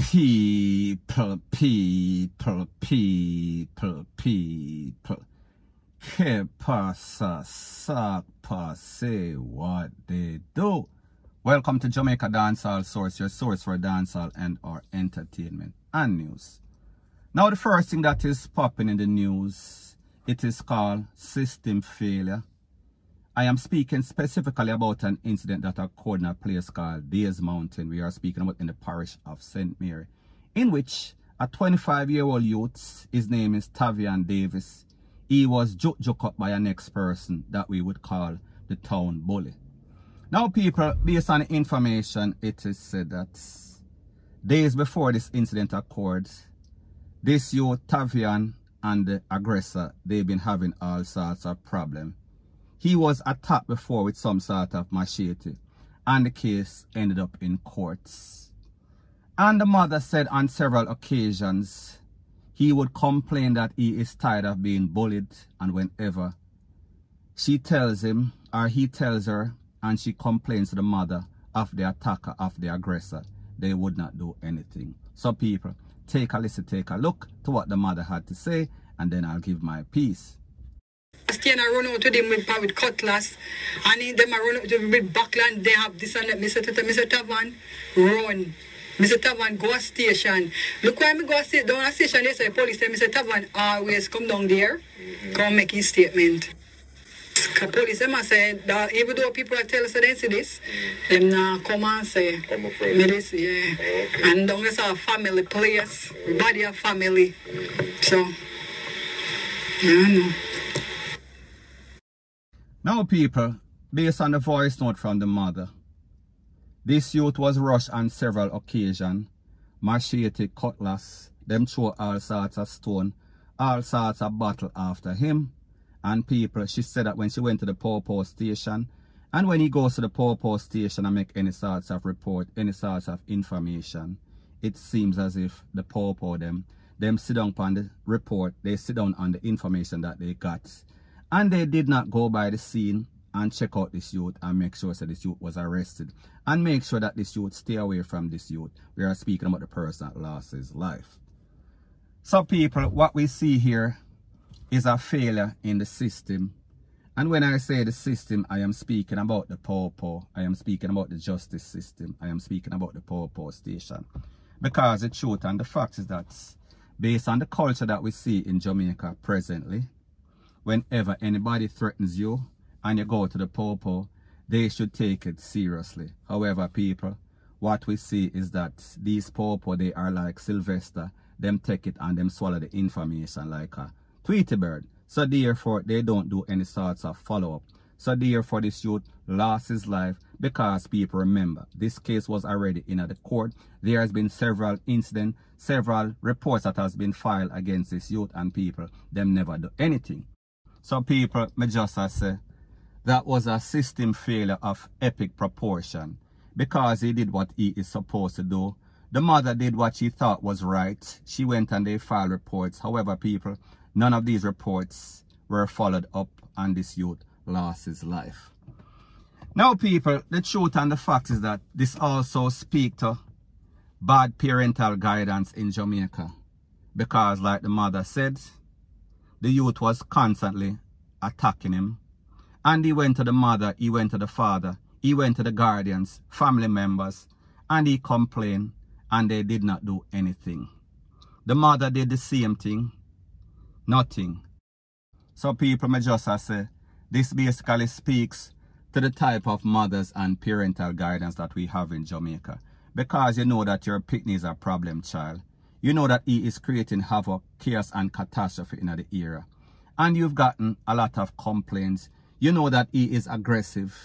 People. Que pasa, sapa, say what they do. Welcome to Jamaica Dancehall Source, your source for dancehall and or entertainment and news. Now the first thing that is popping in the news, it is called system failure. I am speaking specifically about an incident that occurred in a place called Days Mountain. We are speaking about in the parish of St. Mary, in which a 25-year-old youth, his name is Tavian Davis, he was juke up by a next person that we would call the town bully. Now people, based on the information, it is said that days before this incident occurred, this youth, Tavian, and the aggressor, they've been having all sorts of problems. He was attacked before with some sort of machete, and the case ended up in courts. And the mother said on several occasions, he would complain that he is tired of being bullied, and whenever she tells him or he tells her and she complains to the mother of the attacker, of the aggressor, they would not do anything. So people, take a listen, take a look to what the mother had to say, and then I'll give my piece. I run out to them with cutlass, and them I run out to them with backland. They have this and that. Mr. Tavian, run. Mr. Tavian, go to station. Look where I go down a station, they say police tell Mr. Tavian always come down there, come make his statement. The police them say that even though people tell us they see this, them now come and say, this, yeah. Okay. And down there's a family place, everybody a family. So, yeah, I know. Now people, based on the voice note from the mother, this youth was rushed on several occasions, machete, cutlass, them throw all sorts of stone, all sorts of battle after him. And people, she said that when she went to the Pawpaw station, and when he goes to the Pawpaw station and make any sorts of report, any sorts of information, it seems as if the Pawpaw them sit down on the report, they sit down on the information that they got. And they did not go by the scene and check out this youth and make sure that this youth was arrested. And make sure that this youth stay away from this youth. We are speaking about the person that lost his life. So people, what we see here is a failure in the system. And when I say the system, I am speaking about the Pawpaw. I am speaking about the justice system. I am speaking about the Pawpaw station. Because the truth and the fact is that based on the culture that we see in Jamaica presently, whenever anybody threatens you and you go to the Pawpaw, they should take it seriously. However, people, what we see is that these Pawpaw, they are like Sylvester. Them take it and them swallow the information like a Tweety bird. So therefore, they don't do any sorts of follow-up. So therefore, this youth lost his life because people remember, this case was already in at the court. There has been several incidents, several reports that has been filed against this youth, and people, them never do anything. So people, me just say, that was a system failure of epic proportion, because he did what he is supposed to do. The mother did what she thought was right. She went and they filed reports. However, people, none of these reports were followed up, and this youth lost his life. Now people, the truth and the fact is that this also speaks to bad parental guidance in Jamaica, because like the mother said, the youth was constantly attacking him. And he went to the mother, he went to the father, he went to the guardians, family members, and he complained, and they did not do anything. The mother did the same thing, nothing. So people, may just say, this basically speaks to the type of mothers and parental guidance that we have in Jamaica. Because you know that your picnic is a problem child. You know that he is creating havoc, chaos, and catastrophe in the era. And you've gotten a lot of complaints. You know that he is aggressive.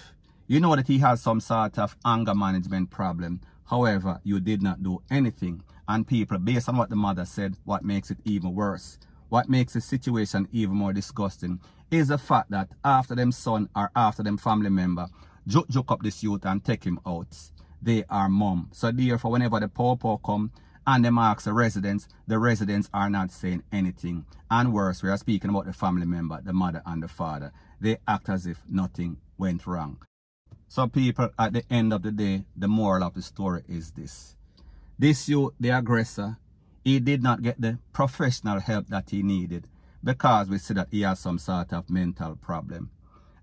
You know that he has some sort of anger management problem. However, you did not do anything. And people, based on what the mother said, what makes it even worse, what makes the situation even more disgusting, is the fact that after them son or after them family member juke up this youth and take him out, they are mum. So therefore, whenever the Pawpaw come, and them ask the residents are not saying anything. And worse, we are speaking about the family member, the mother and the father. They act as if nothing went wrong. So people, at the end of the day, the moral of the story is this. This youth, the aggressor, he did not get the professional help that he needed because we see that he has some sort of mental problem.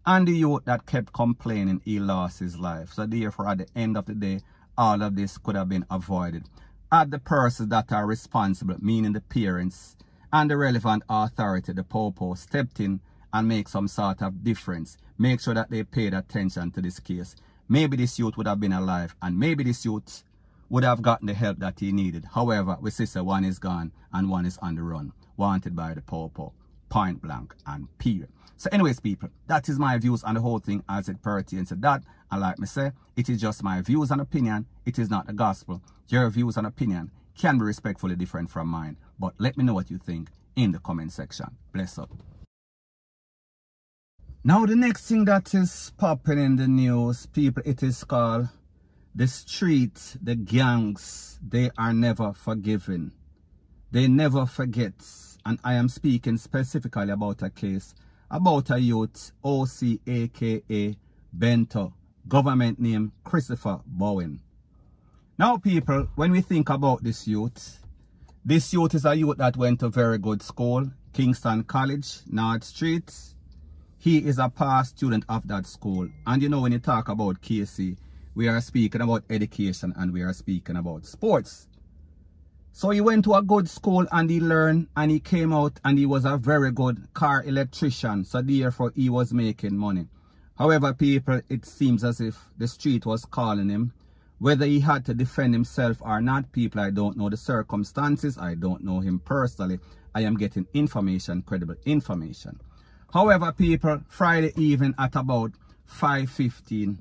And the youth that kept complaining, he lost his life. So therefore, at the end of the day, all of this could have been avoided. Had the persons that are responsible, meaning the parents and the relevant authority, the popo, stepped in and make some sort of difference, make sure that they paid attention to this case, maybe this youth would have been alive and maybe this youth would have gotten the help that he needed. However, we see so one is gone and one is on the run, wanted by the popo, point blank and period. So anyways, people, that is my views on the whole thing as it pertains to that. And like me say, it is just my views and opinion. It is not the gospel. Your views and opinion can be respectfully different from mine. But let me know what you think in the comment section. Bless up. Now the next thing that is popping in the news, people, it is called the streets, the gangs, they are never forgiven. They never forget. And I am speaking specifically about a case, about a youth, OC, aka Bento, government name Christopher Bowen. Now people, when we think about this youth is a youth that went to very good school, Kingston College, North Street. He is a past student of that school. And you know, when you talk about KC, we are speaking about education and we are speaking about sports. So he went to a good school and he learned and he came out and he was a very good car electrician. So therefore he was making money. However, people, it seems as if the street was calling him. Whether he had to defend himself or not, people, I don't know the circumstances. I don't know him personally. I am getting information, credible information. However, people, Friday evening at about 5:15,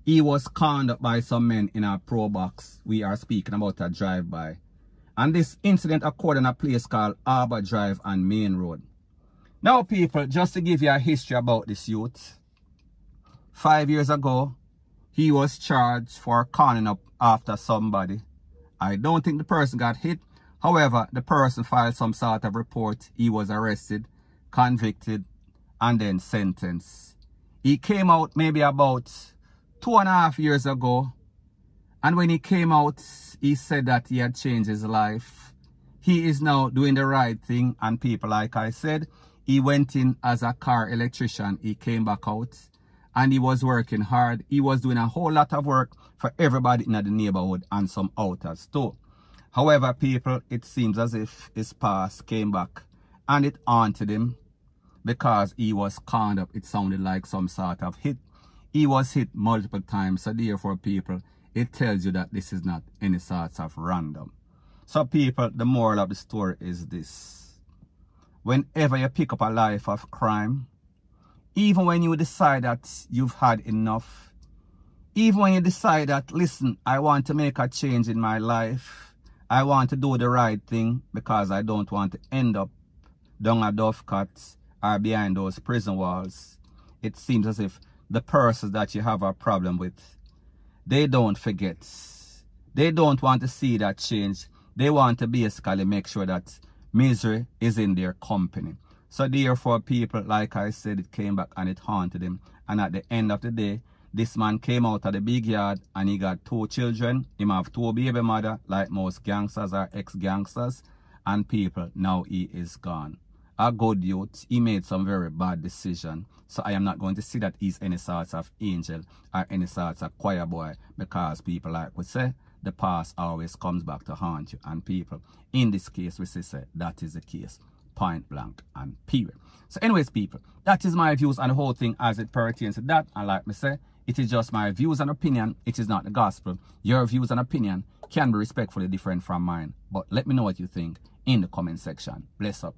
he was conned up by some men in a pro box. We are speaking about a drive-by. And this incident occurred in a place called Arbor Drive and Main Road. Now, people, just to give you a history about this youth, 5 years ago, he was charged for conning up after somebody. I don't think the person got hit. However, the person filed some sort of report. He was arrested, convicted, and then sentenced. He came out maybe about 2.5 years ago. And when he came out, he said that he had changed his life. He is now doing the right thing. And people, like I said, he went in as a car electrician. He came back out and he was working hard. He was doing a whole lot of work for everybody in the neighborhood and some outers too. However, people, it seems as if his past came back and it haunted him because he was conned up. It sounded like some sort of hit. He was hit multiple times. So therefore, people, it tells you that this is not any sort of random. So people, the moral of the story is this. Whenever you pick up a life of crime, even when you decide that you've had enough, even when you decide that, listen, I want to make a change in my life, I want to do the right thing because I don't want to end up down a dough cut or behind those prison walls, it seems as if the persons that you have a problem with, they don't forget. They don't want to see that change. They want to basically make sure that misery is in their company. So therefore, people, like I said, it came back and it haunted him. And at the end of the day, this man came out of the big yard and he got 2 children. He have 2 baby mother, like most gangsters or ex-gangsters. And people, now he is gone. A good youth, he made some very bad decision. So I am not going to see that he's any sort of angel or any sort of choir boy, because people, like we say, the past always comes back to haunt you. And people, in this case, we say that is the case. Point blank and period. So anyways, people, that is my views on the whole thing as it pertains to that. And like me say, it is just my views and opinion. It is not the gospel. Your views and opinion can be respectfully different from mine. But let me know what you think in the comment section. Bless up.